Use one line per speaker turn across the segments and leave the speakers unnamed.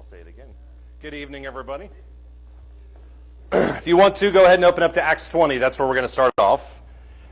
say it again. Good evening, everybody. If you want to, go ahead and open up to Acts 20. That's where we're going to start off.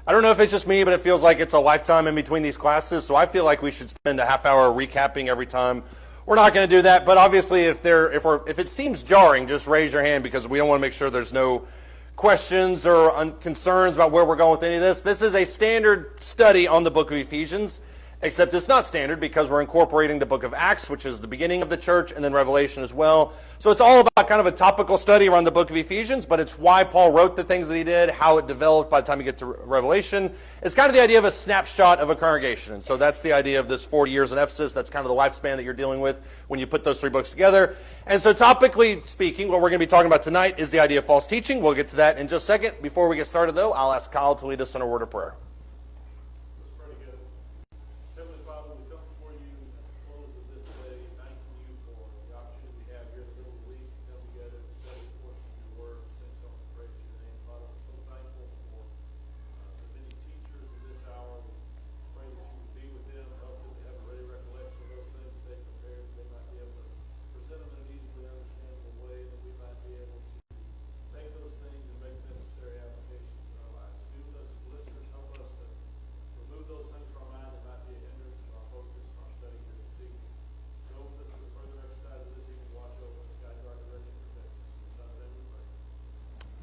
I don't know if it's just me, but it feels like it's a lifetime in between these classes, so I feel like we should spend a half hour recapping every time. We're not going to do that, but obviously if it seems jarring, just raise your hand because we don't want to make sure there's no questions or concerns about where we're going with any of this. This is a standard study on the book of Ephesians, except it's not standard because we're incorporating the book of Acts, which is the beginning of the church, and then Revelation as well. So it's all about kind of a topical study around the book of Ephesians, but it's why Paul wrote the things that he did, how it developed by the time you get to Revelation. It's kind of the idea of a snapshot of a congregation. And so that's the idea of this 40 years in Ephesus. That's kind of the lifespan that you're dealing with when you put those three books together. And so topically speaking, what we're going to be talking about tonight is the idea of false teaching. We'll get to that in just a second. Before we get started, though, I'll ask Kyle to lead us in a word of prayer.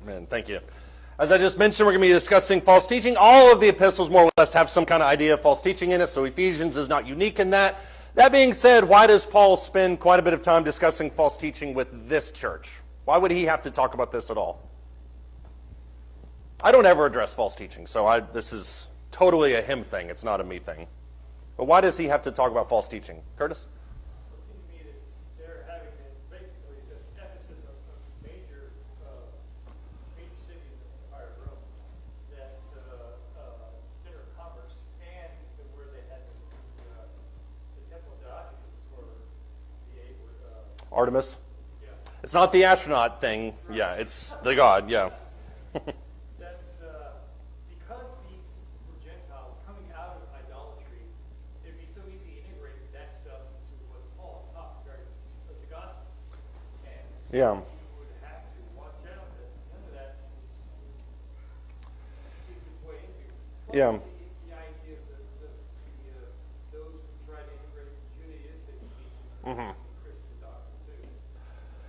Amen. Thank you. As I just mentioned, we're going to be discussing false teaching. All of the epistles more or less have some kind of idea of false teaching in it, so Ephesians is not unique in that. That being said, why does Paul spend quite a bit of time discussing false teaching with this church? Why would he have to talk about this at all? I don't ever address false teaching, so this is totally a him thing. It's not a me thing. But why does he have to talk about false teaching? Curtis? Artemis? Yeah. It's not the astronaut thing. Yeah, it's the god, yeah.
That because these were Gentiles coming out of idolatry, it'd be so easy to integrate that stuff into what Paul taught regarding the gospel. And so
yeah.
you would have to watch out that none of that seeps its way into. Plus,
yeah.
The idea of those who try to integrate Judaistic teaching.
Mm-hmm.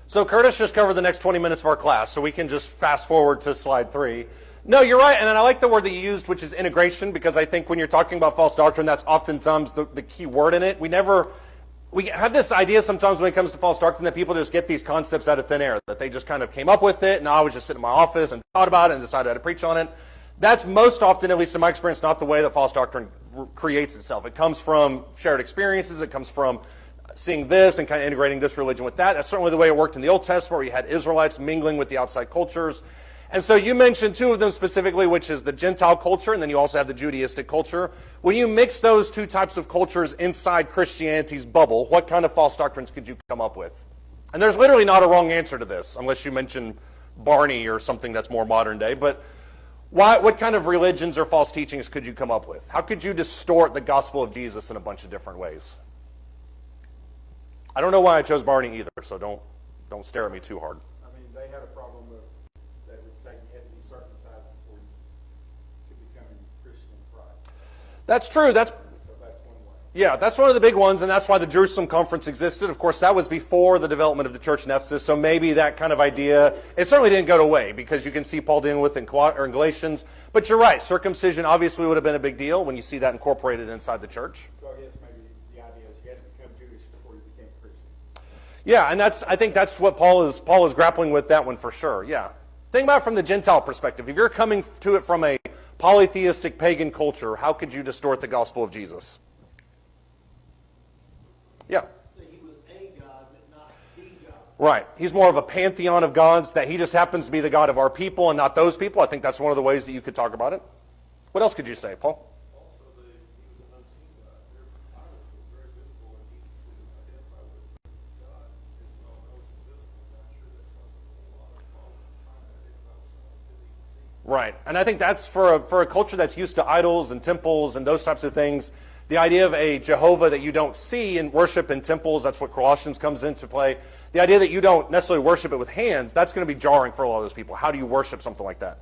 So Curtis just covered the next 20 minutes of our class, so we can just fast forward to slide 3. No, you're right, and I like the word that you used, which is integration, because I think when you're talking about false doctrine, that's oftentimes the key word in it. We have this idea sometimes when it comes to false doctrine that people just get these concepts out of thin air, that they just kind of came up with it, and I was just sitting in my office and thought about it and decided how to preach on it. That's most often, at least in my experience, not the way that false doctrine creates itself. It comes from shared experiences. It comes from seeing this and kind of integrating this religion with that. That's certainly the way it worked in the Old Testament, where you had Israelites mingling with the outside cultures. And so you mentioned two of them specifically, which is the Gentile culture, and then you also have the Judaistic culture. When you mix those two types of cultures inside Christianity's bubble, what kind of false doctrines could you come up with? And there's literally not a wrong answer to this, unless you mention Barney or something that's more modern day. But what kind of religions or false teachings could you come up with? How could you distort the gospel of Jesus in a bunch of different ways? I don't know why I chose Barney either, so don't stare at me too hard.
I mean, they had a problem with that would say you had to be circumcised before you could become a Christian in Christ.
That's true.
So that's one way.
Yeah, that's one of the big ones, and that's why the Jerusalem Conference existed. Of course, that was before the development of the church in Ephesus, so maybe that kind of idea, it certainly didn't go away, because you can see Paul dealing with it in Galatians. But you're right, circumcision obviously would have been a big deal when you see that incorporated inside the church.
So I guess maybe the idea is you had to become Jewish before you became Christian.
Yeah, and I think that's what Paul is grappling with, that one for sure, yeah. Think about it from the Gentile perspective. If you're coming to it from a polytheistic pagan culture, how could you distort the gospel of Jesus? Yeah.
So he was a God, but not the God.
Right. He's more of a pantheon of gods, that he just happens to be the God of our people and not those people. I think that's one of the ways that you could talk about it. What else could you say, Paul? Right. And I think that's for a culture that's used to idols and temples and those types of things. The idea of a Jehovah that you don't see and worship in temples, that's what Colossians comes into play. the idea that you don't necessarily worship it with hands, that's going to be jarring for a lot of those people. How do you worship something like that?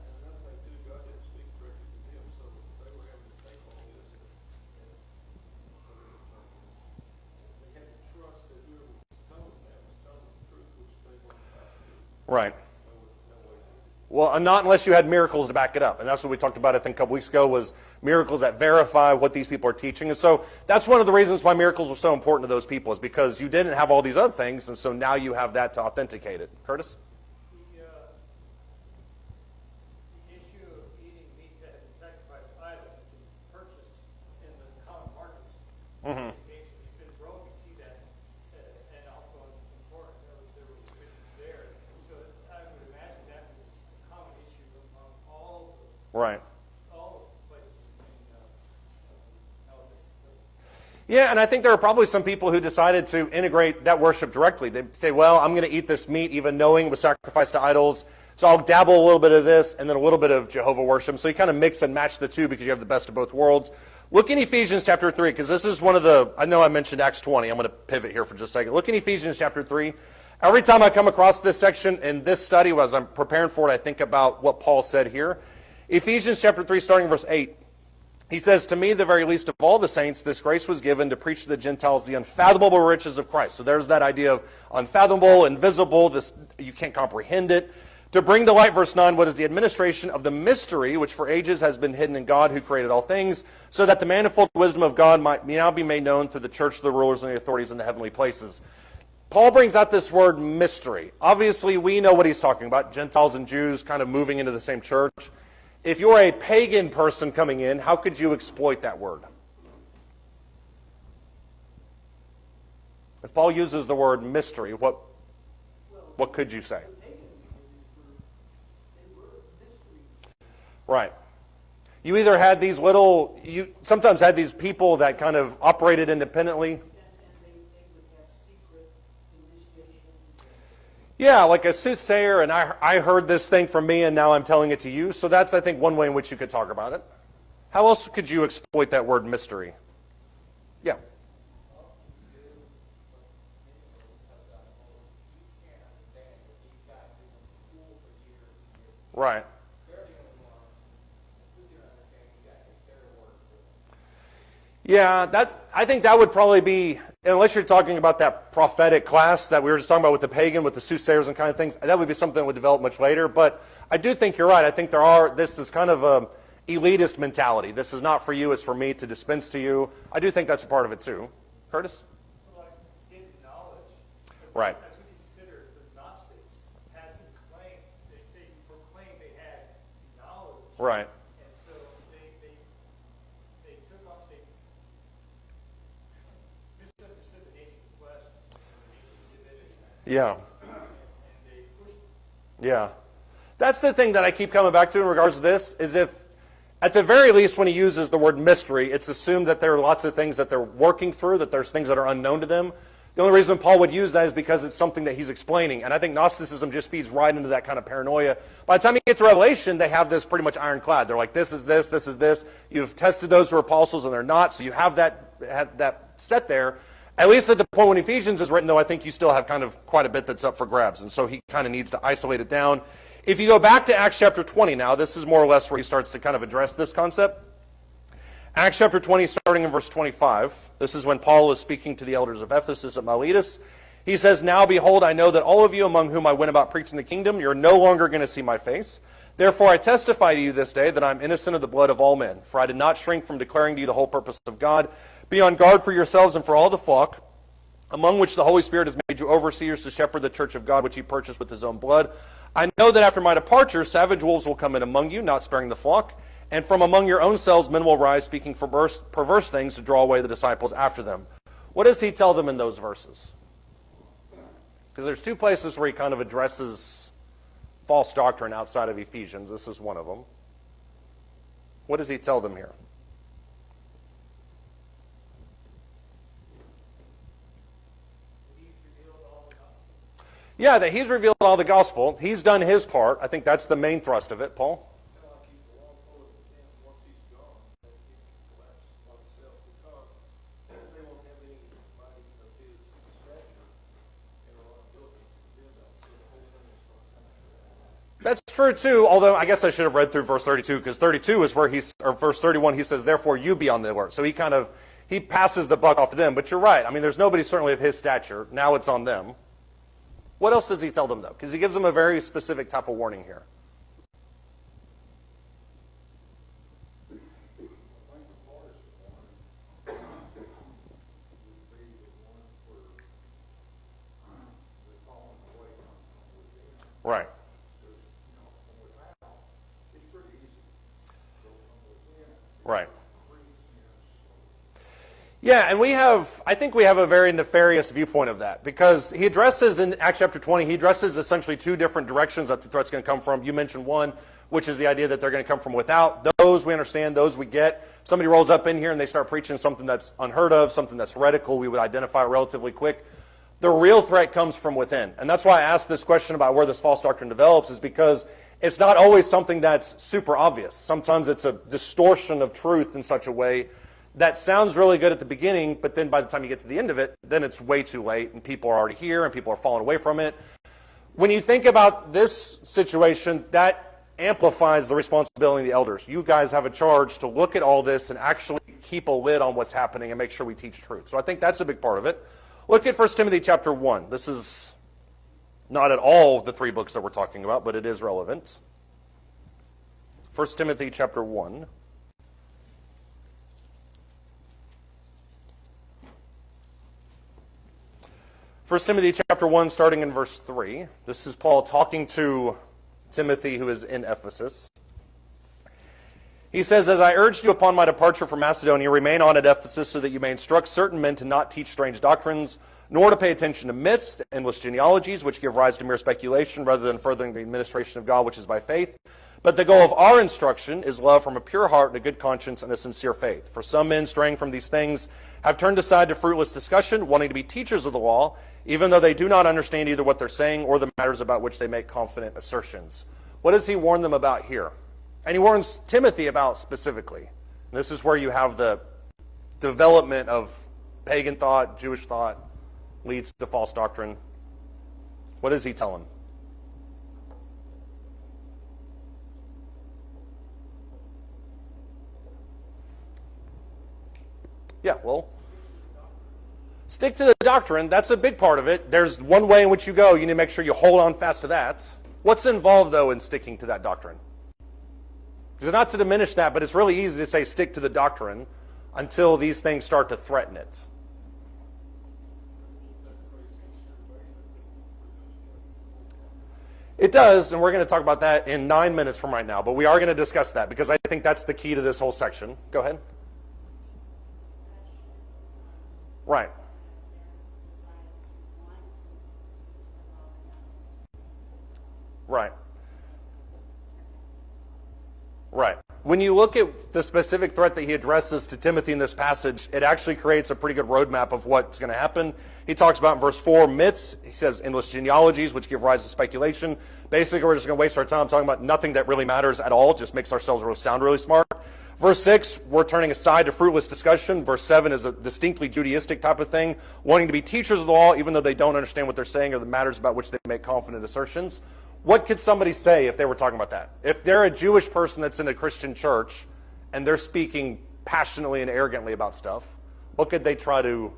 Right. Well, not unless you had miracles to back it up. And that's what we talked about, I think, a couple weeks ago, was miracles that verify what these people are teaching. And so that's one of the reasons why miracles were so important to those people, is because you didn't have all these other things, and so now you have that to authenticate it. Curtis?
The issue of eating meat that had been sacrificed to idols and been purchased in the common markets.
Mm-hmm.
In Rome, you see that, and also in Corinth, there were restrictions there. So I would imagine that was a common issue among all
Right.
all places in
Yeah, and I think there are probably some people who decided to integrate that worship directly. They say, well, I'm going to eat this meat even knowing it was sacrificed to idols, so I'll dabble a little bit of this and then a little bit of Jehovah worship. So you kind of mix and match the two because you have the best of both worlds. Look in Ephesians chapter 3, because this is one of the, I know I mentioned Acts 20. I'm going to pivot here for just a second. Look in Ephesians chapter 3. Every time I come across this section in this study, as I'm preparing for it, I think about what Paul said here. Ephesians chapter 3, starting verse 8. He says, to me, the very least of all the saints, this grace was given to preach to the Gentiles the unfathomable riches of Christ. So there's that idea of unfathomable, invisible, this you can't comprehend it. To bring to light, verse 9, what is the administration of the mystery, which for ages has been hidden in God who created all things, so that the manifold wisdom of God might now be made known through the church of the rulers and the authorities in the heavenly places. Paul brings out this word mystery. Obviously, we know what he's talking about, Gentiles and Jews kind of moving into the same church. If you're a pagan person coming in, how could you exploit that word? If Paul uses the word mystery, what could you say? Right. You either had these little, you sometimes had these people that kind of operated independently. Yeah, like a soothsayer, and I heard this thing from me, and now I'm telling it to you. So that's, I think, one way in which you could talk about it. How else could you exploit that word mystery? Yeah. Right. Yeah, I think that would probably be, unless you're talking about that prophetic class that we were just talking about with the pagan, with the soothsayers and kind of things, that would be something that would develop much later. But I do think you're right. I think this is kind of a elitist mentality. This is not for you, it's for me to dispense to you. I do think that's a part of it too. Curtis?
like hidden knowledge.
Right.
As we consider the Gnostics had the claim, they proclaimed they had knowledge.
Right.
And so they took off, they misunderstood the nature of the flesh and the nature of divinity.
Yeah.
And they pushed
Yeah. That's the thing that I keep coming back to in regards to this, is if, at the very least, when he uses the word mystery, it's assumed that there are lots of things that they're working through, that there's things that are unknown to them. The only reason Paul would use that is because it's something that he's explaining. And I think Gnosticism just feeds right into that kind of paranoia. By the time you get to Revelation, they have this pretty much ironclad. They're like, this is this, this is this. You've tested those who are apostles and they're not, so you have that set there. At least at the point when Ephesians is written, though, I think you still have kind of quite a bit that's up for grabs. And so he kind of needs to isolate it down. If you go back to Acts chapter 20 now, this is more or less where he starts to kind of address this concept. Acts chapter 20, starting in verse 25. This is when Paul is speaking to the elders of Ephesus at Miletus. He says, now behold, I know that all of you among whom I went about preaching the kingdom, you're no longer going to see my face. Therefore I testify to you this day that I'm innocent of the blood of all men. For I did not shrink from declaring to you the whole purpose of God. Be on guard for yourselves and for all the flock, among which the Holy Spirit has made you overseers to shepherd the church of God, which he purchased with his own blood. I know that after my departure, savage wolves will come in among you, not sparing the flock. And from among your own selves men will rise, speaking perverse things to draw away the disciples after them. What does he tell them in those verses? Because there's two places where he kind of addresses false doctrine outside of Ephesians. This is one of them. What does he tell them here? Yeah, that he's revealed all the gospel. He's done his part. I think that's the main thrust of it. Paul? true too, although I guess I should have read through verse 32, because 32 is where or verse 31, he says, therefore you be on the alert. So he passes the buck off to them, but you're right. I mean, there's nobody certainly of his stature. Now it's on them. What else does he tell them, though? Because he gives them a very specific type of warning here. Right. Right. Yeah, and I think we have a very nefarious viewpoint of that, because he addresses in Acts chapter 20, he addresses essentially two different directions that the threat's going to come from. You mentioned one, which is the idea that they're going to come from without. Those we understand, those we get. Somebody rolls up in here and they start preaching something that's unheard of, something that's heretical, we would identify relatively quick. The real threat comes from within. And that's why I asked this question about where this false doctrine develops, is because it's not always something that's super obvious. Sometimes it's a distortion of truth in such a way that sounds really good at the beginning, but then by the time you get to the end of it, then it's way too late, and people are already here, and people are falling away from it. When you think about this situation, that amplifies the responsibility of the elders. You guys have a charge to look at all this and actually keep a lid on what's happening and make sure we teach truth. So I think that's a big part of it. Look at 1 Timothy chapter 1. This is not at all the three books that we're talking about, but it is relevant. 1 Timothy chapter 1. First Timothy chapter 1, starting in verse 3. This is Paul talking to Timothy, who is in Ephesus. He says, as I urged you upon my departure from Macedonia, remain on at Ephesus so that you may instruct certain men to not teach strange doctrines, nor to pay attention to myths, to endless genealogies, which give rise to mere speculation, rather than furthering the administration of God, which is by faith. But the goal of our instruction is love from a pure heart and a good conscience and a sincere faith. For some men straying from these things have turned aside to fruitless discussion, wanting to be teachers of the law, even though they do not understand either what they're saying or the matters about which they make confident assertions. What does he warn them about here? And he warns Timothy about specifically. And this is where you have the development of pagan thought, Jewish thought, leads to false doctrine. What does he tell him? Yeah, well, stick to the doctrine. That's a big part of it. There's one way in which you go. You need to make sure you hold on fast to that. What's involved, though, in sticking to that doctrine? It's not to diminish that, but it's really easy to say stick to the doctrine until these things start to threaten it. It does, and we're going to talk about that in 9 minutes from right now, but we are going to discuss that because I think that's the key to this whole section. Go ahead. Right. Right. Right. When you look at the specific threat that he addresses to Timothy in this passage, it actually creates a pretty good roadmap of what's going to happen. He talks about in verse 4, myths. He says endless genealogies, which give rise to speculation. Basically, we're just going to waste our time talking about nothing that really matters at all, just makes ourselves sound really smart. Verse 6, we're turning aside to fruitless discussion. Verse 7 is a distinctly Judaistic type of thing, wanting to be teachers of the law, even though they don't understand what they're saying or the matters about which they make confident assertions. What could somebody say if they were talking about that? If they're a Jewish person that's in a Christian church and they're speaking passionately and arrogantly about stuff, what could they try to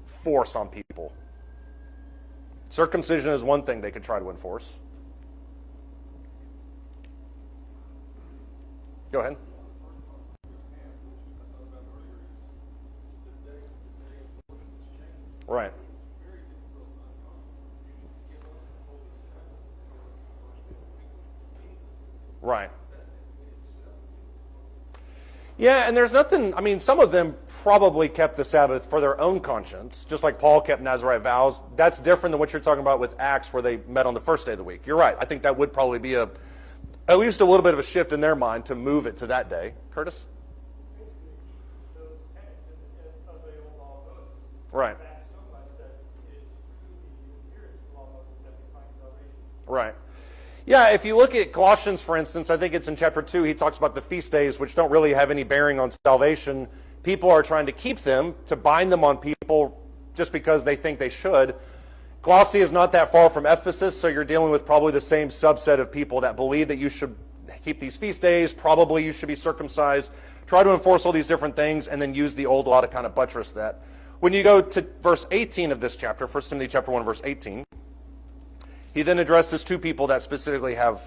force on people? Circumcision is one thing they could try to enforce. Go ahead. Right. Right. Yeah, and there's nothing, I mean, some of them probably kept the Sabbath for their own conscience, just like Paul kept Nazirite vows. That's different than what you're talking about with Acts where they met on the first day of the week. You're right. I think that would probably be at least a little bit of a shift in their mind to move it to that day. Curtis?
Basically, those tenets of the old law of Moses.
Right.
Back so much that it is through the adherence to the law of Moses that we find salvation.
Right. Yeah, if you look at Colossians, for instance, I think it's in chapter 2, he talks about the feast days, which don't really have any bearing on salvation. People are trying to keep them, to bind them on people just because they think they should. Colossae is not that far from Ephesus, so you're dealing with probably the same subset of people that believe that you should keep these feast days, probably you should be circumcised, try to enforce all these different things, and then use the old law to kind of buttress that. When you go to verse 18 of this chapter, 1 Timothy chapter 1, verse 18, he then addresses two people that specifically have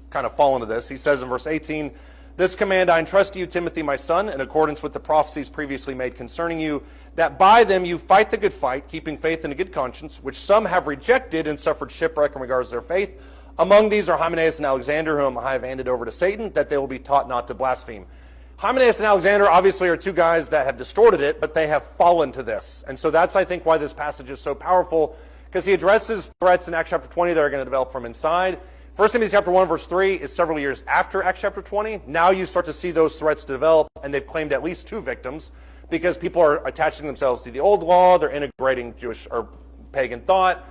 kind of fallen to this. He says in verse 18, "This command I entrust to you, Timothy, my son, in accordance with the prophecies previously made concerning you, that by them you fight the good fight, keeping faith and a good conscience, which some have rejected and suffered shipwreck in regards to their faith. Among these are Hymenaeus and Alexander, whom I have handed over to Satan, that they will be taught not to blaspheme." Hymenaeus and Alexander obviously are two guys that have distorted it, but they have fallen to this. And so that's, I think, why this passage is so powerful, because he addresses threats in Acts chapter 20 that are going to develop from inside. 1 Timothy chapter 1, verse 3 is several years after Acts chapter 20. Now you start to see those threats develop, and they've claimed at least two victims, because people are attaching themselves to the old law, they're integrating Jewish or pagan thought.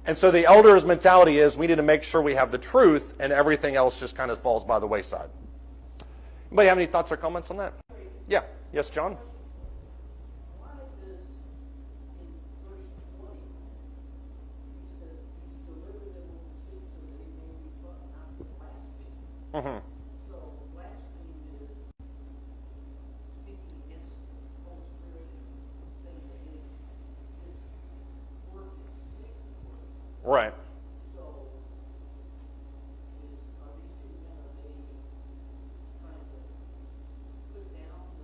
And so the elders' mentality is we need to make sure we have the truth, and everything else just kind of falls by the wayside. Anybody have any thoughts or comments on that? Yeah. Yes, John?
Why does in verse 20, he says, he's delivered them over to so that they may be taught not to blaspheme.
Mm-hmm.
So blaspheme is speaking against the Holy Spirit and saying that his work is Satan's work.
Right.
So are these two men, are they trying to put down the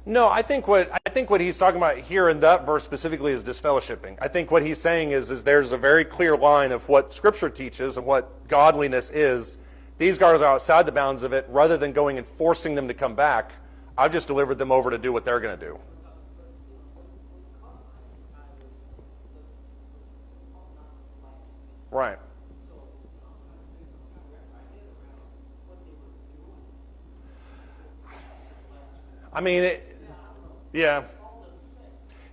No, I think what he's talking about here in that verse specifically is disfellowshipping. I think what he's saying is there's a very clear line of what Scripture teaches and what godliness is. These guys are outside the bounds of it. Rather than going and forcing them to come back, I've just delivered them over to do what they're going to do. Right. I mean, yeah.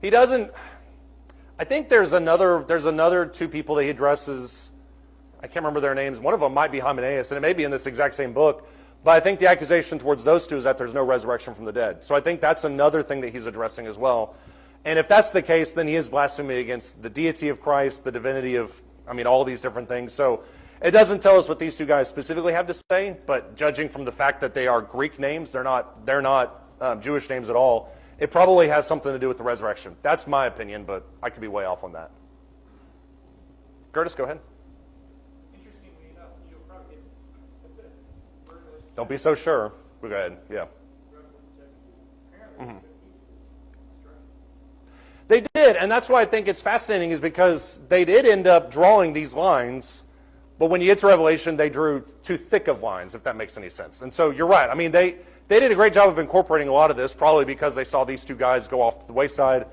He doesn't. I think there's another two people that he addresses. I can't remember their names. One of them might be Hymenaeus, and it may be in this exact same book. But I think the accusation towards those two is that there's no resurrection from the dead. So I think that's another thing that he's addressing as well. And if that's the case, then he is blaspheming against the deity of Christ, the divinity of, all these different things. So it doesn't tell us what these two guys specifically have to say, but judging from the fact that they are Greek names, they're not Jewish names at all, it probably has something to do with the resurrection. That's my opinion, but I could be way off on that. Curtis, go ahead.
Interestingly enough, you'll probably get this.
Don't be so sure. Go ahead. Yeah.
Apparently,
They did, and that's why I think it's fascinating, is because they did end up drawing these lines, but when you get to Revelation, they drew too thick of lines, if that makes any sense. And so you're right. They did a great job of incorporating a lot of this, probably because they saw these two guys go off to the wayside,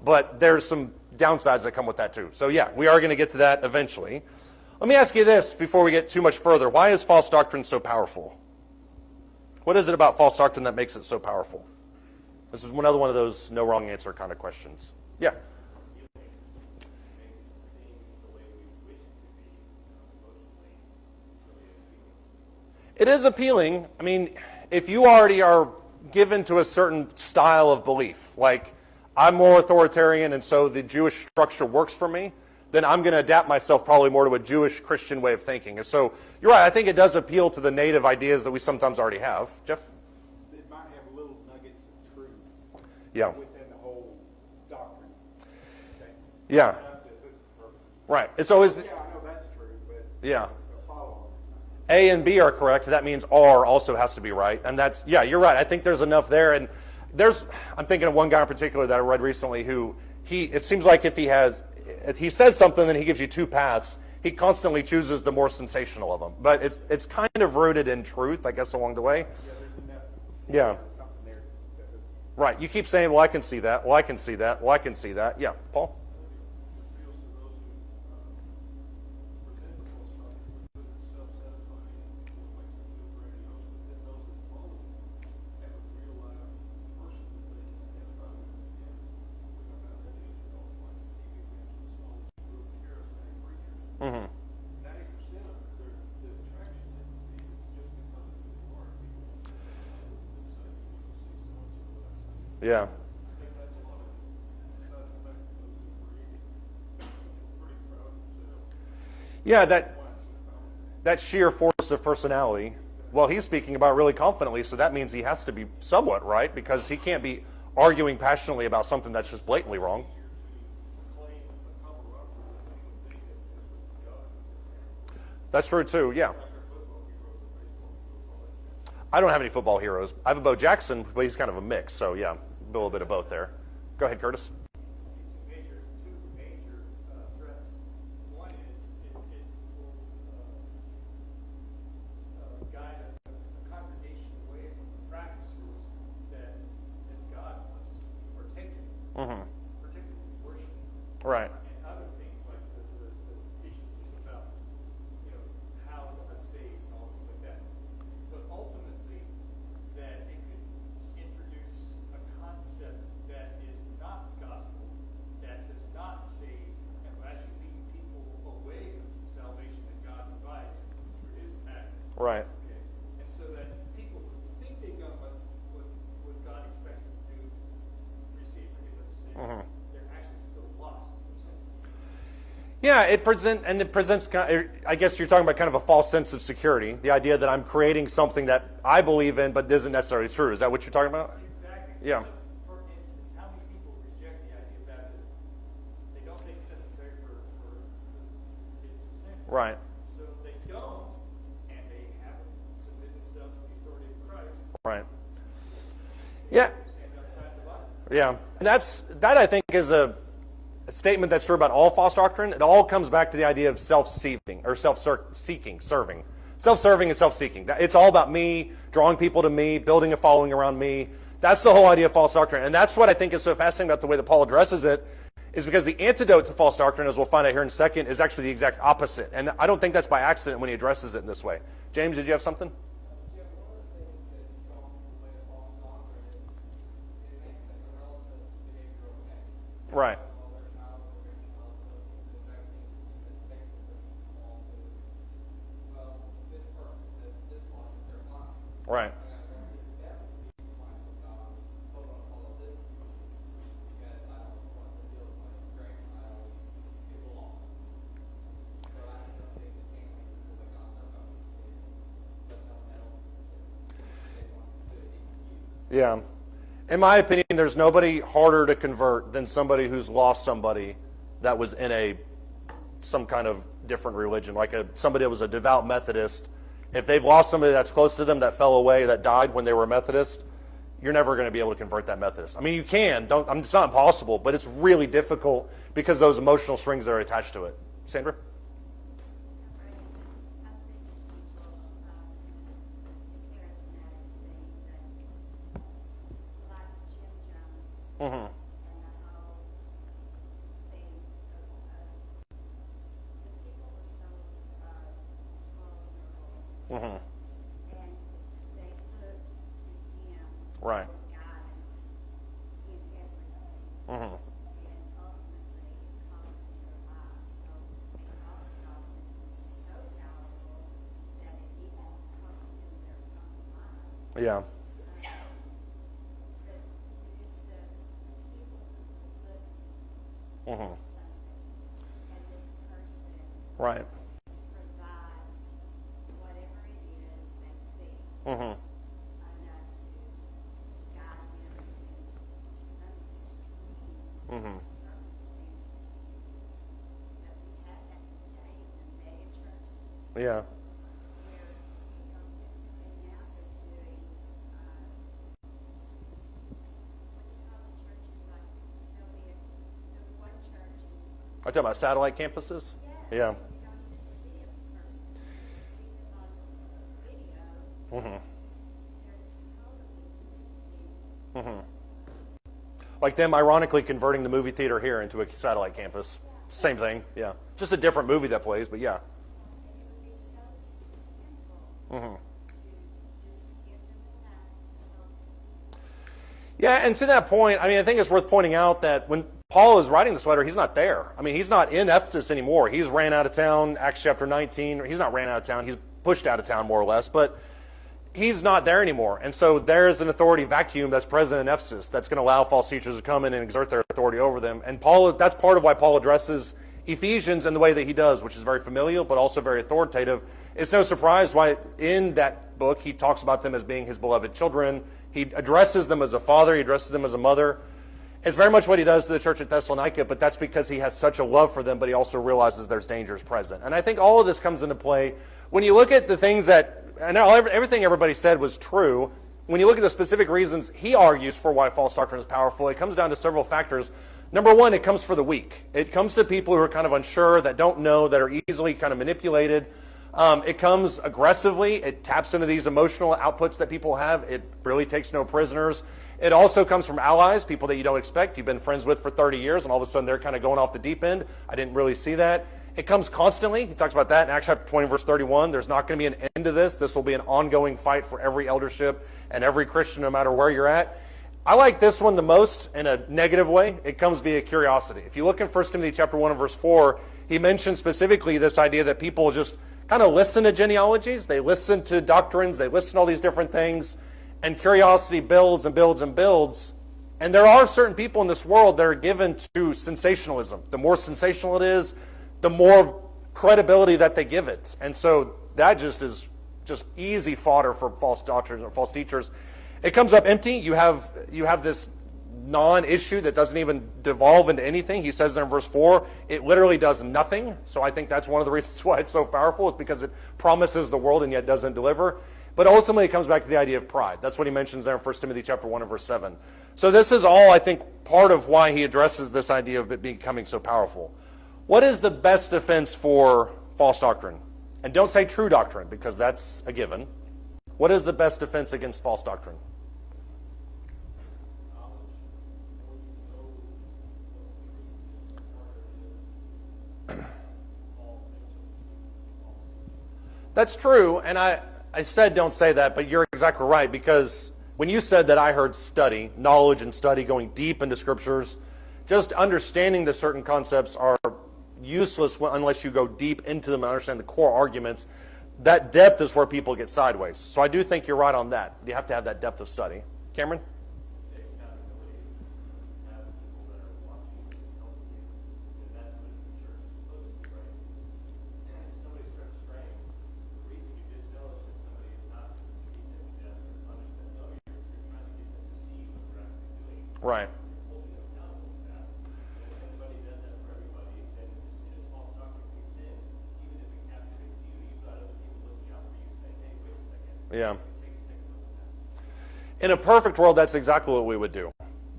but there's some downsides that come with that too. So yeah, we are going to get to that eventually. Let me ask you this before we get too much further. Why is false doctrine so powerful? What is it about false doctrine that makes it so powerful? This is another one of those no wrong answer kind of questions. Yeah. It is appealing. If you already are given to a certain style of belief, like I'm more authoritarian and so the Jewish structure works for me, then I'm going to adapt myself probably more to a Jewish Christian way of thinking. And so you're right, I think it does appeal to the native ideas that we sometimes already have. Jeff?
It might have little nuggets of truth
Yeah.
within the whole doctrine. Okay?
Yeah.
Enough to hook the person.
Right. It's always,
Yeah, I know that's true, but
yeah.
a follow-on is not.
A and B are correct. That means R also has to be right. And that's, yeah, you're right. I think there's enough there. And I'm thinking of one guy in particular that I read recently who it seems like if he says something, then he gives you two paths. He constantly chooses the more sensational of them. But it's kind of rooted in truth, I guess, along the way.
Yeah, there's enough
Yeah.
something there.
Right. You keep saying, well, I can see that. Well, I can see that. Well, I can see that. Yeah. Paul? Mm-hmm. Yeah. Yeah, that sheer force of personality. Well, he's speaking about really confidently, so that means he has to be somewhat right, because he can't be arguing passionately about something that's just blatantly wrong. That's true too, yeah. I don't have any football heroes. I have a Bo Jackson, but he's kind of a mix, so yeah, a little bit of both there. Go ahead, Curtis.
Two major threats. One is it will guide a congregation away from the practices that God wants us to partake in, particularly worship.
Right.
And other things like the teachings about, how God saves and all things like that. But ultimately, that it could introduce a concept that is not the gospel, that does not save, and will actually lead people away from the salvation that God provides through His pact.
Right.
Okay? And so that people who think they've done what God expects them to do, receive forgiveness of sins, they're actually still lost in sin.
Yeah, it presents. I guess you're talking about kind of a false sense of security. The idea that I'm creating something that I believe in, but isn't necessarily true. Is that what you're talking about?
Exactly.
Yeah.
For instance, how many people reject the idea of baptism? They don't think it's necessary for forgiveness of sin.
Right.
So they don't, and they haven't submitted themselves to the authority of Christ.
Right. Yeah.
Stand outside the Bible.
Yeah. And that I think is a statement that's true about all false doctrine. It all comes back to the idea of self-seeking or self-seeking, serving. Self-serving and self-seeking. It's all about me, drawing people to me, building a following around me. That's the whole idea of false doctrine. And that's what I think is so fascinating about the way that Paul addresses it, is because the antidote to false doctrine, as we'll find out here in a second, is actually the exact opposite. And I don't think that's by accident when he addresses it in this way. James, did you have something?
Yeah, one of the things that's strong in the way of false doctrine is it makes like a relative behavior okay.
Right.
Well, their child or grandchild does the exact thing that makes them all do. Well, this person says this one is their mind.
Right.
And I don't think that would be the mind of God. Hold on, follow this because I don't want to deal with my grandchild get lost. So I don't think the family is really God their own kids, but no one else they want to do it you.
Yeah. In my opinion, there's nobody harder to convert than somebody who's lost somebody that was in some kind of different religion, like somebody that was a devout Methodist. If they've lost somebody that's close to them that fell away, that died when they were a Methodist, you're never going to be able to convert that Methodist. I mean, you can. It's not impossible, but it's really difficult because those emotional strings that are attached to it. Sandra? Mm-hmm. Mm-hmm.
And they looked to him
Right.
for guidance in everything.
Mm-hmm.
And ultimately, it cost them their lives. So a false doctrine is so powerful that it even cost them their own lives.
Yeah.
But it is the people who look
Mm-hmm.
for something, and this person
Right.
provides whatever it is they think
Mm-hmm.
enough to guide them in some extreme
Mm-hmm.
circumstances. But we have that today in the mega churches
Yeah.
where, and now they're doing, what do you call the churches, like, there's one church in
Are you talking about satellite campuses? Yeah.
you don't even see a person, you see them on video,
Mm-hmm.
they're totally mixing.
Mm-hmm. Like them ironically converting the movie theater here into a satellite campus. Same thing, yeah. Just a different movie that plays, but yeah.
And it would be so simple
Mm-hmm.
to just give them enough to help.
Yeah, and to that point, I mean, I think it's worth pointing out that when Paul is writing this letter, he's not there. I mean, he's not in Ephesus anymore. He's ran out of town, Acts chapter 19. He's not ran out of town. He's pushed out of town, more or less. But he's not there anymore. And so there's an authority vacuum that's present in Ephesus that's going to allow false teachers to come in and exert their authority over them. And that's part of why Paul addresses Ephesians in the way that he does, which is very familial but also very authoritative. It's no surprise why in that book he talks about them as being his beloved children. He addresses them as a father. He addresses them as a mother. It's very much what he does to the church at Thessalonica, but that's because he has such a love for them, but he also realizes there's dangers present. And I think all of this comes into play when you look at the things that, I know everything everybody said was true. When you look at the specific reasons he argues for why false doctrine is powerful, it comes down to several factors. Number one, it comes for the weak. It comes to people who are kind of unsure, that don't know, that are easily kind of manipulated. It comes aggressively. It taps into these emotional outputs that people have. It really takes no prisoners. It also comes from allies, people that you don't expect. You've been friends with for 30 years, and all of a sudden they're kind of going off the deep end. I didn't really see that. It comes constantly. He talks about that in Acts chapter 20, verse 31. There's not going to be an end to this. This will be an ongoing fight for every eldership and every Christian, no matter where you're at. I like this one the most in a negative way. It comes via curiosity. If you look in 1 Timothy chapter 1 and verse 4, he mentions specifically this idea that people just kind of listen to genealogies. They listen to doctrines. They listen to all these different things. And curiosity builds and builds and builds. And there are certain people in this world that are given to sensationalism. The more sensational it is, the more credibility that they give it. And so that just is just easy fodder for false doctrines or false teachers. It comes up empty. You have this non-issue that doesn't even devolve into anything. He says there in verse 4, it literally does nothing. So I think that's one of the reasons why it's so powerful, is because it promises the world and yet doesn't deliver. But ultimately it comes back to the idea of pride. That's what he mentions there in 1 Timothy chapter 1 and verse 7. So this is all, I think, part of why he addresses this idea of it becoming so powerful. What is the best defense for false doctrine? And don't say true doctrine, because that's a given. What is the best defense against false doctrine? That's true, and I said don't say that, but you're exactly right, because when you said that, I heard study, knowledge and study, going deep into scriptures. Just understanding the certain concepts are useless unless you go deep into them and understand the core arguments. That depth is where people get sideways. So I do think you're right on that. You have to have that depth of study. Cameron? Right. Yeah. In a perfect world, that's exactly what we would do.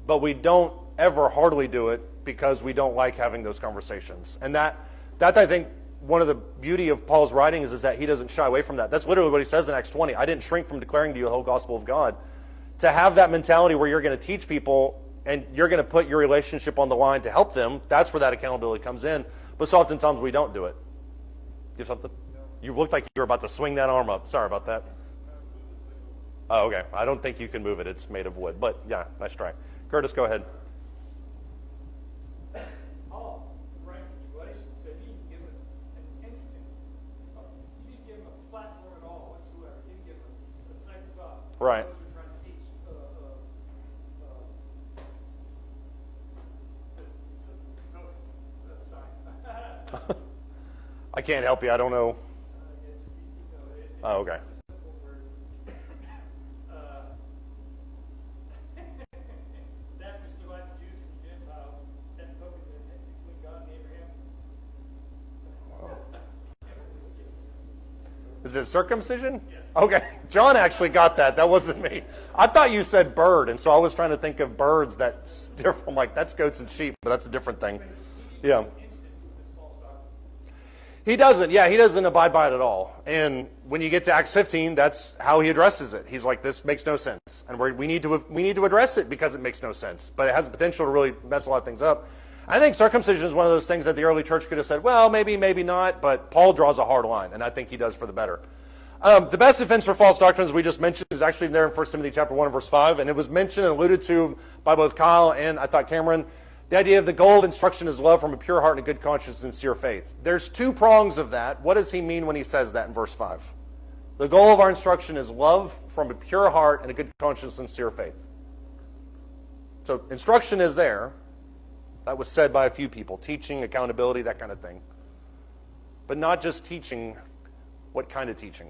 But we don't ever heartily do it because we don't like having those conversations. And that's, I think, one of the beauty of Paul's writing is that he doesn't shy away from that. That's literally what he says in Acts 20. I didn't shrink from declaring to you the whole gospel of God. To have that mentality where you're going to teach people and you're going to put your relationship on the line to help them, that's where that accountability comes in. But so oftentimes we don't do it. You have something? You looked like you were about to swing that arm up. Sorry about that. Oh, okay. I don't think you can move it. It's made of wood. But yeah, nice try. Curtis, go ahead.
Paul, writing to Galatians, said he didn't give him an instant. He didn't give him a platform at all whatsoever. He didn't give him a second thought.
Right.
Those who are trying to teach.
I can't help you. I don't know. Oh, okay.
That which divides the Jews from the Gentiles, that token between God and Abraham.
Is it circumcision?
Yes.
Okay. John actually got that. That wasn't me. I thought you said bird, and so I was trying to think of birds that's different. I'm like, that's goats and sheep, but that's a different thing. Yeah. He doesn't. Yeah, he doesn't abide by it at all. And when you get to Acts 15, that's how he addresses it. He's like, this makes no sense. And we need to address it because it makes no sense. But it has the potential to really mess a lot of things up. I think circumcision is one of those things that the early church could have said, well, maybe, maybe not. But Paul draws a hard line, and I think he does for the better. The best defense for false doctrines we just mentioned is actually there in 1 Timothy chapter 1 and verse 5. And it was mentioned and alluded to by both Kyle and I thought Cameron. The idea of the goal of instruction is love from a pure heart and a good conscience and sincere faith. There's two prongs of that. What does he mean when he says that in verse 5? The goal of our instruction is love from a pure heart and a good conscience and sincere faith. So instruction is there. That was said by a few people. Teaching, accountability, that kind of thing. But not just teaching. What kind of teaching?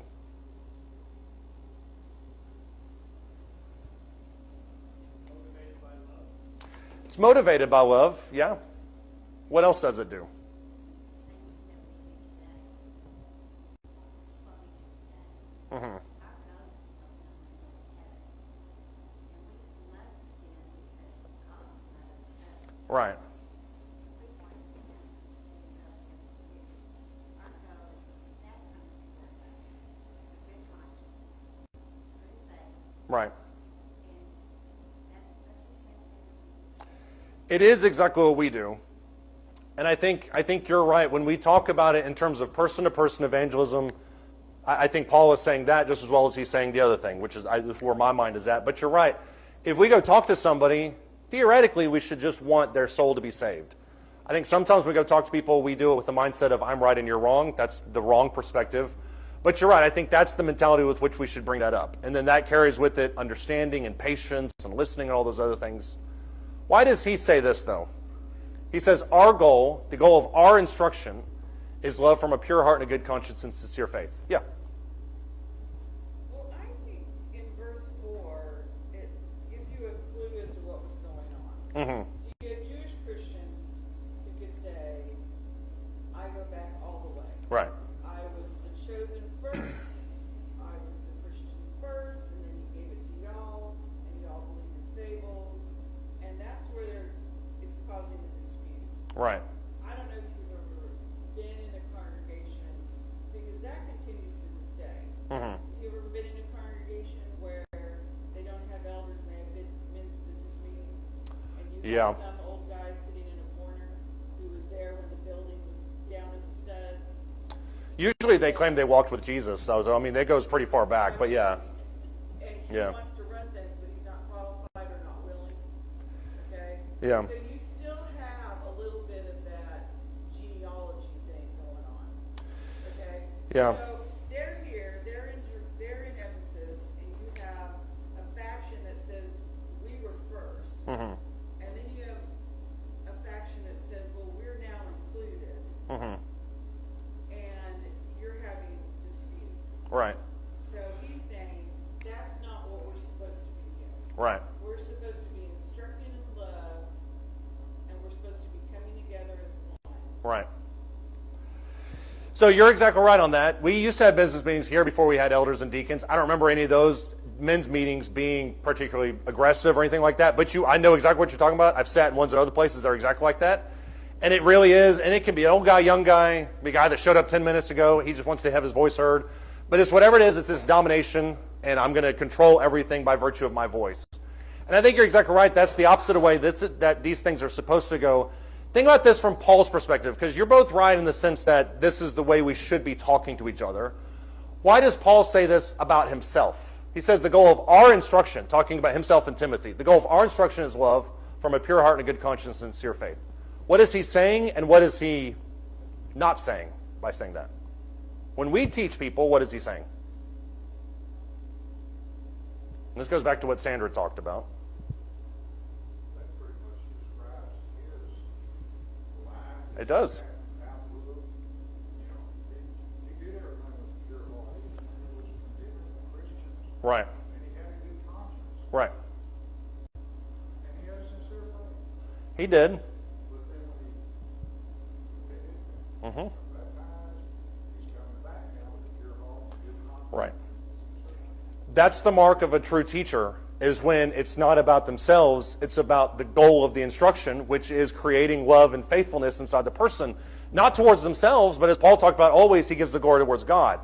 Motivated by love.
It's motivated by love, yeah. What else does it do? Mm-hmm. Right. Right. It is exactly what we do. And I think you're right. When we talk about it in terms of person-to-person evangelism, I think Paul is saying that just as well as he's saying the other thing, which is where my mind is at. But you're right. If we go talk to somebody, theoretically, we should just want their soul to be saved. I think sometimes when we go talk to people, we do it with the mindset of I'm right and you're wrong. That's the wrong perspective. But you're right. I think that's the mentality with which we should bring that up. And then that carries with it understanding and patience and listening and all those other things. Why does he say this, though? He says our goal, the goal of our instruction, is love from a pure heart and a good conscience and sincere faith. Yeah.
Well, I think in verse 4, it gives you a clue as to what was going on.
Mm-hmm.
So you have Jewish Christians who could say, I go back all the way.
Right.
I was the chosen first, I was the Christian first, and then he gave it to y'all, and y'all believe in fables, and that's where it's causing the disputes.
Right.
I don't know if you've ever been in a congregation, because that continues to this day.
Mm-hmm.
Have you ever been in a congregation where they don't have elders and they have men's business meetings? And you
Yeah.
have some old guy sitting in a corner who was there when the building was down in the studs?
Usually they claim they walked with Jesus. So, I mean, that goes pretty far back. But yeah.
And he
Yeah.
wants to run things, but he's not qualified or not willing. Okay?
Yeah.
So you still have a little bit of that genealogy thing going on. Okay?
Yeah.
So they're here, they're in Ephesus, and you have a faction that says we were first.
Mm-hmm.
And then you have a faction that says, well, we're now included.
Mm-hmm.
And you're having disputes.
Right.
So he's saying that's not what we're supposed to be doing.
Right.
We're supposed to be instructing in love, and we're supposed to be coming together as one.
Right. So you're exactly right on that. We used to have business meetings here before we had elders and deacons. I don't remember any of those men's meetings being particularly aggressive or anything like that. But I know exactly what you're talking about. I've sat in ones at other places that are exactly like that. And it really is. And it can be an old guy, young guy, the guy that showed up 10 minutes ago. He just wants to have his voice heard. But it's whatever it is, it's this domination. And I'm going to control everything by virtue of my voice. And I think you're exactly right. That's the opposite of way that these things are supposed to go. Think about this from Paul's perspective, because you're both right in the sense that this is the way we should be talking to each other. Why does Paul say this about himself? He says the goal of our instruction, talking about himself and Timothy, the goal of our instruction is love from a pure heart and a good conscience and sincere faith. What is he saying and what is he not saying by saying that? When we teach people, what is he saying? And this goes back to what Sandra talked about.
That pretty much describes his life.
It does.
Outlook. You know, he did everything with a pure heart. He was forgiving the Christians.
Right.
And he had a good conscience.
Right.
And he had a sincere faith.
He did.
But then when he repented and
Mm-hmm.
baptized, he's coming back now with a pure heart and good conscience.
Right. That's the mark of a true teacher, is when it's not about themselves, it's about the goal of the instruction, which is creating love and faithfulness inside the person, not towards themselves, but as Paul talked about, always he gives the glory towards God.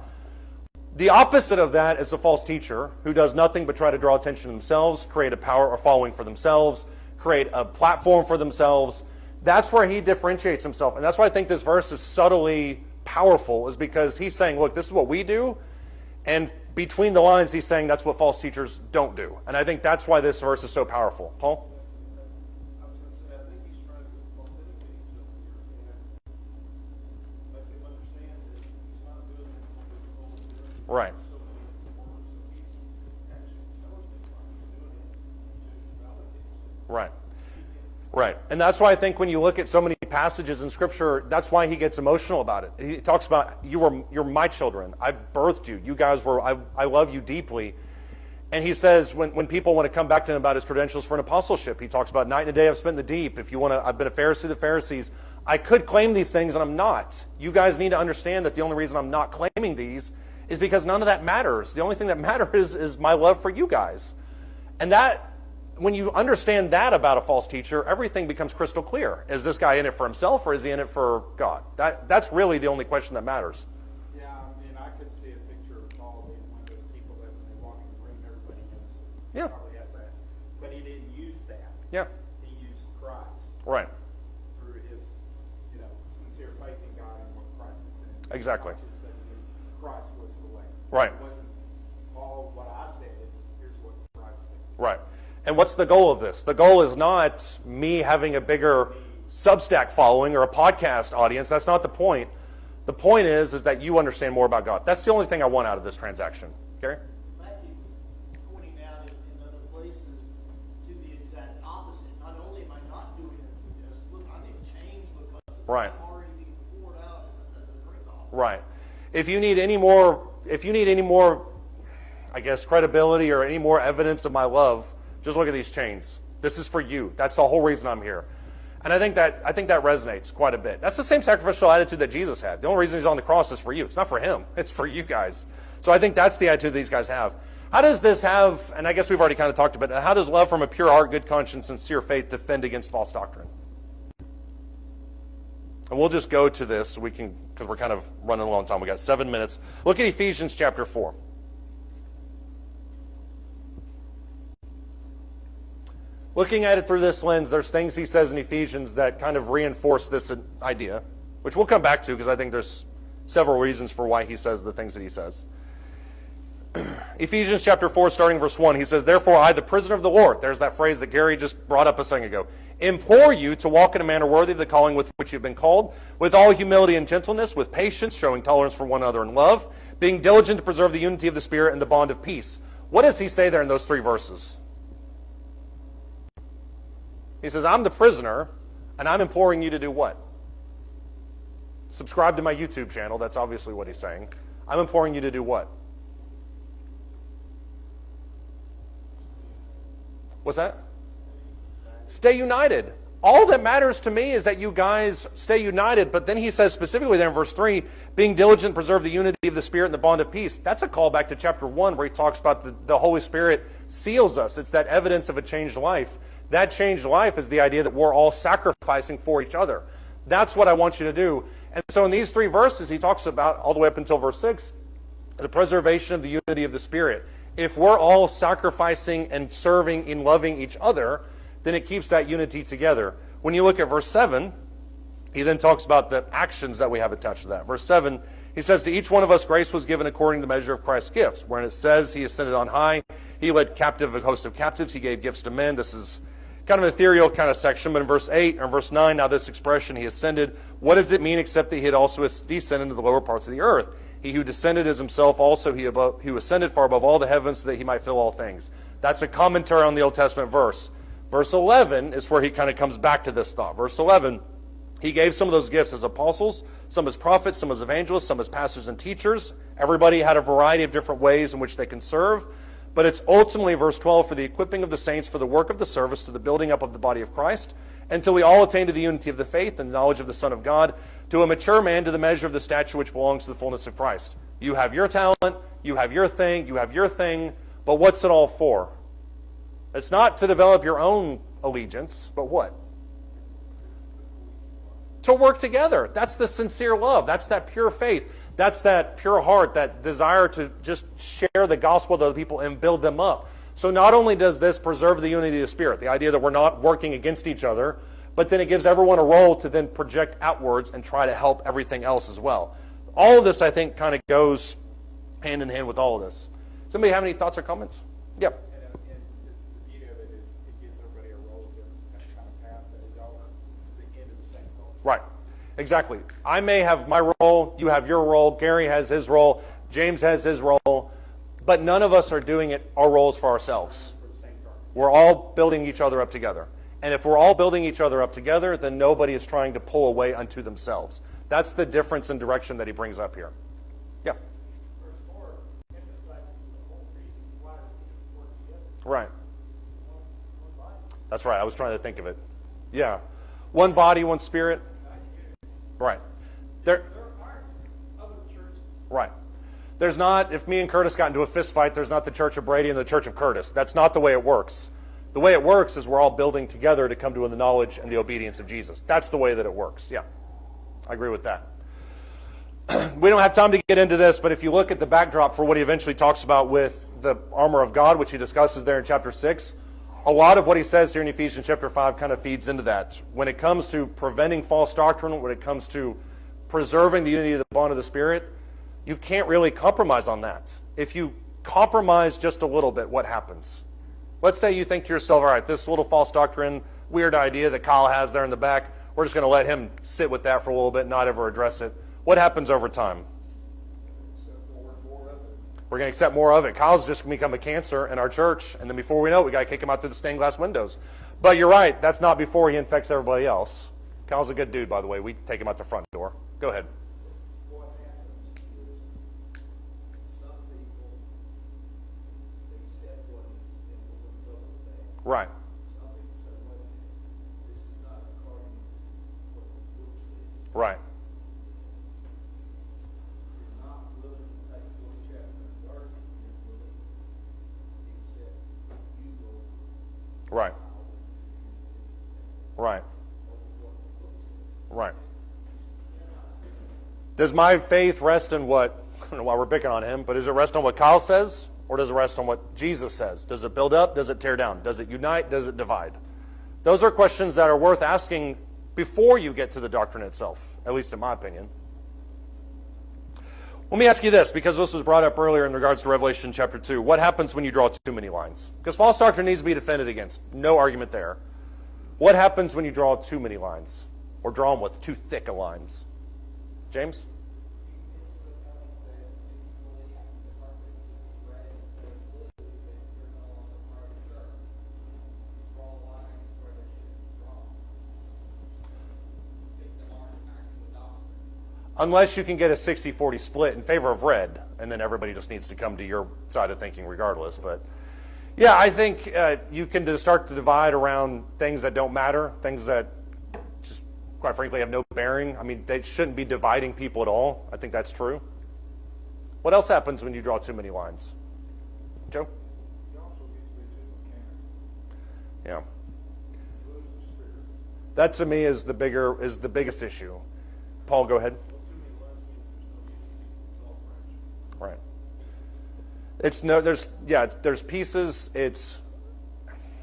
The opposite of that is a false teacher who does nothing but try to draw attention to themselves, create a power or following for themselves, create a platform for themselves. That's where he differentiates himself. And that's why I think this verse is subtly powerful, is because he's saying, look, this is what we do, and between the lines, he's saying that's what false teachers don't do. And I think that's why this verse is so powerful. Paul?
I was going to say, I think he's trying to motivate each other and make them understand that he's not doing it for
Right.
so many words. So he's actually telling them why he's doing it to validate it.
Right. Right. And that's why I think when you look at so many passages in Scripture, that's why he gets emotional about it. He talks about, you're my children. I birthed you. You guys were, I love you deeply. And he says when people want to come back to him about his credentials for an apostleship, he talks about night and a day I've spent in the deep. If you want to, I've been a Pharisee of the Pharisees. I could claim these things and I'm not. You guys need to understand that the only reason I'm not claiming these is because none of that matters. The only thing that matters is my love for you guys. And that, when you understand that about a false teacher, everything becomes crystal clear. Is this guy in it for himself or is he in it for God? That's really the only question that matters.
Yeah, I mean, I could see a picture of Paul being one of those people that when they walk in the room, everybody knows him.
Yeah.
Probably has that. But he didn't use that.
Yeah.
He used Christ.
Right.
Through his, sincere faith in God and what Christ has done.
Exactly.
Not just that he knew Christ was the way.
Right.
It wasn't all what I said, it's here's what Christ said.
Right. And what's the goal of this? The goal is not me having a bigger Substack following or a podcast audience. That's not the point. The point is that you understand more about God. That's the only thing I want out of this transaction. Gary?
Matthew was pointing out in other places to the exact opposite. Not only am I not doing it for this, look, I'm in chains because
Right.
I'm already being poured out as a drink offering.
Right. If you need any more, I guess, credibility or any more evidence of my love, just look at these chains. This is for you. That's the whole reason I'm here. And I think that resonates quite a bit. That's the same sacrificial attitude that Jesus had. The only reason he's on the cross is for you. It's not for him. It's for you guys. So I think that's the attitude these guys have. How does this have, and I guess we've already kind of talked about it, how does love from a pure heart, good conscience, sincere faith defend against false doctrine? And we'll just go to this so we can, because we're kind of running low on time. We got 7 minutes. Look at Ephesians chapter 4. Looking at it through this lens, there's things he says in Ephesians that kind of reinforce this idea, which we'll come back to because I think there's several reasons for why he says the things that he says. Ephesians chapter 4, starting verse 1, he says, "Therefore I, the prisoner of the Lord," there's that phrase that Gary just brought up a second ago, "implore you to walk in a manner worthy of the calling with which you've been called, with all humility and gentleness, with patience, showing tolerance for one another in love, being diligent to preserve the unity of the Spirit and the bond of peace." What does he say there in those 3 verses? He says, I'm the prisoner, and I'm imploring you to do what? Subscribe to my YouTube channel. That's obviously what he's saying. I'm imploring you to do what? What's that? Stay united. All that matters to me is that you guys stay united. But then he says specifically there in verse 3, being diligent to preserve the unity of the Spirit and the bond of peace. That's a callback to chapter 1 where he talks about the Holy Spirit seals us. It's that evidence of a changed life. That changed life is the idea that we're all sacrificing for each other. That's what I want you to do. And so in these 3 verses, he talks about, all the way up until verse 6, the preservation of the unity of the Spirit. If we're all sacrificing and serving and loving each other, then it keeps that unity together. When you look at verse 7, he then talks about the actions that we have attached to that. Verse 7, he says, "To each one of us grace was given according to the measure of Christ's gifts." Wherein it says, he ascended on high, he led captive a host of captives, he gave gifts to men. This is kind of an ethereal kind of section, but in verse 8 or verse 9, now this expression, he ascended, what does it mean except that he had also descended to the lower parts of the earth? He who descended is himself also he who ascended far above all the heavens so that he might fill all things. That's a commentary on the Old Testament verse. Verse 11 is where he kind of comes back to this thought. Verse 11, he gave some of those gifts as apostles, some as prophets, some as evangelists, some as pastors and teachers. Everybody had a variety of different ways in which they can serve. But it's ultimately, verse 12, for the equipping of the saints for the work of the service to the building up of the body of Christ, until we all attain to the unity of the faith and the knowledge of the Son of God, to a mature man, to the measure of the stature which belongs to the fullness of Christ. You have your talent, you have your thing, you have your thing, but what's it all for? It's not to develop your own allegiance, but what? To work together. That's the sincere love. That's that pure faith. That's that pure heart, that desire to just share the gospel with other people and build them up. So not only does this preserve the unity of the Spirit, the idea that we're not working against each other, but then it gives everyone a role to then project outwards and try to help everything else as well. All of this, I think, kind of goes hand in hand with all of this. Somebody have any thoughts or comments? Yep.
And the beauty of it is it gives everybody a role to kind of path that y'all are the end of the same goal.
Right. Exactly. I may have my role, you have your role, Gary has his role, James has his role, but none of us are doing it our roles for ourselves. We're all building each other up together. And if we're all building each other up together, then nobody is trying to pull away unto themselves. That's the difference in direction that he brings up here. Yeah.
Verse 4 emphasizes the whole reason why we work together.
Right.
One body.
That's right. I was trying to think of it. Yeah. One body, one spirit. Right. There
aren't other churches.
Right. There's not, if me and Curtis got into a fist fight, there's not the Church of Brady and the Church of Curtis. That's not the way it works. The way it works is we're all building together to come to the knowledge and the obedience of Jesus. That's the way that it works. Yeah. I agree with that. We don't have time to get into this, but if you look at the backdrop for what he eventually talks about with the armor of God, which he discusses there in chapter 6, a lot of what he says here in Ephesians chapter 5 kind of feeds into that. When it comes to preventing false doctrine, when it comes to preserving the unity of the bond of the Spirit, you can't really compromise on that. If you compromise just a little bit, what happens? Let's say you think to yourself, all right, this little false doctrine, weird idea that Kyle has there in the back, we're just going to let him sit with that for a little bit and not ever address it. What happens over time? We're going to accept more of it. Kyle's just going to become a cancer in our church, and then before we know it, we got to kick him out through the stained glass windows. But you're right, that's not before he infects everybody else. Kyle's a good dude, by the way. We take him out the front door. Go ahead.
What happens is some people accept what is in the will of God.
Right.
Some people say, wait a minute, this is not according to what the book says.
Right.
You're not willing to take one chapter and verse, you're willing to accept you go
Right. Right.
over what the book says.
Right. Does my faith rest in what, I don't know why we're picking on him, but does it rest on what Kyle says, or does it rest on what Jesus says? Does it build up? Does it tear down? Does it unite? Does it divide? Those are questions that are worth asking before you get to the doctrine itself, at least in my opinion. Let me ask you this, because this was brought up earlier in regards to Revelation chapter 2. What happens when you draw too many lines? Because false doctrine needs to be defended against. No argument there. What happens when you draw too many lines, or draw them with too thick of lines? James? Unless you can get a 60-40 split in favor of red, and then everybody just needs to come to your side of thinking regardless. But yeah, I think you can just start to divide around things that don't matter, things that just, quite frankly, have no bearing. I mean, they shouldn't be dividing people at all. I think that's true. What else happens when you draw too many lines? Joe?
You also get to be too mechanical.
Yeah.
You lose the spirit.
That to me is the biggest issue. Paul, go ahead.
Well, too many lines, there's no salt branch.
Right. There's pieces.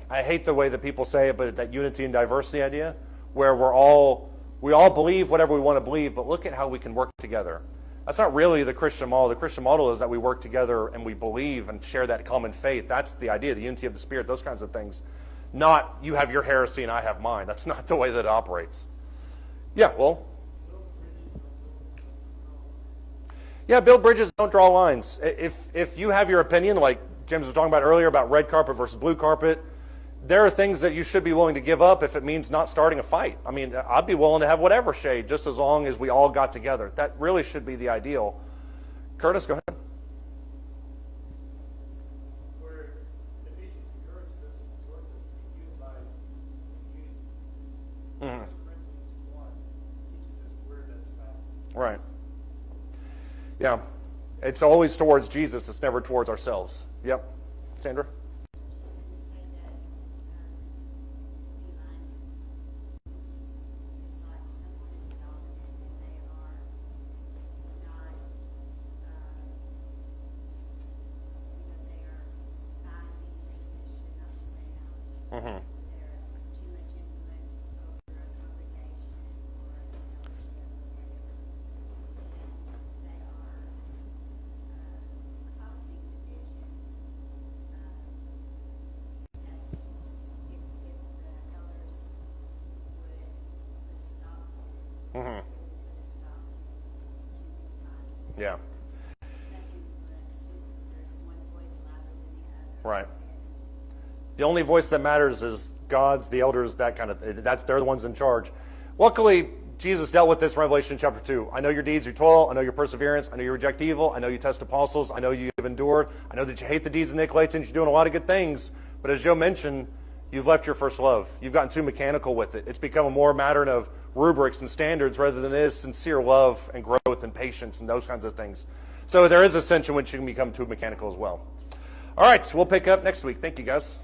I hate the way that people say it, but that unity and diversity idea, where we all believe whatever we want to believe, but look at how we can work together. That's not really the Christian model. The Christian model is that we work together and we believe and share that common faith. That's the idea, the unity of the Spirit, those kinds of things. Not you have your heresy and I have mine. That's not the way that it operates. Yeah, well. Yeah, build bridges, don't draw lines. If you have your opinion, like James was talking about earlier about red carpet versus blue carpet, there are things that you should be willing to give up if it means not starting a fight. I mean, I'd be willing to have whatever shade just as long as we all got together. That really should be the ideal. Curtis, go ahead.
Where Ephesians encourages us and exhorts us to be unified in unity.
Mhm.
1 Corinthians 1 teaches us where that's found.
Right. Yeah. It's always towards Jesus. It's never towards ourselves. Yep. Sandra? Mm-hmm.
There's too much influence over a congregation or a fellowship or whatever. They are causing division. And if the elders would put a stop to it,
Mm-hmm.
it would put a stop to too many times.
Yeah.
That influence too. There's one voice louder than the other.
Right. The only voice that matters is God's, the elders, that kind of, they're the ones in charge. Luckily, Jesus dealt with this in Revelation chapter 2. I know your deeds, your toil. I know your perseverance. I know you reject evil. I know you test apostles. I know you've endured. I know that you hate the deeds of the Nicolaitans. You're doing a lot of good things. But as Joe mentioned, you've left your first love. You've gotten too mechanical with it. It's become a more matter of rubrics and standards rather than it is sincere love and growth and patience and those kinds of things. So there is a sense in which you can become too mechanical as well. All right, so we'll pick up next week. Thank you, guys.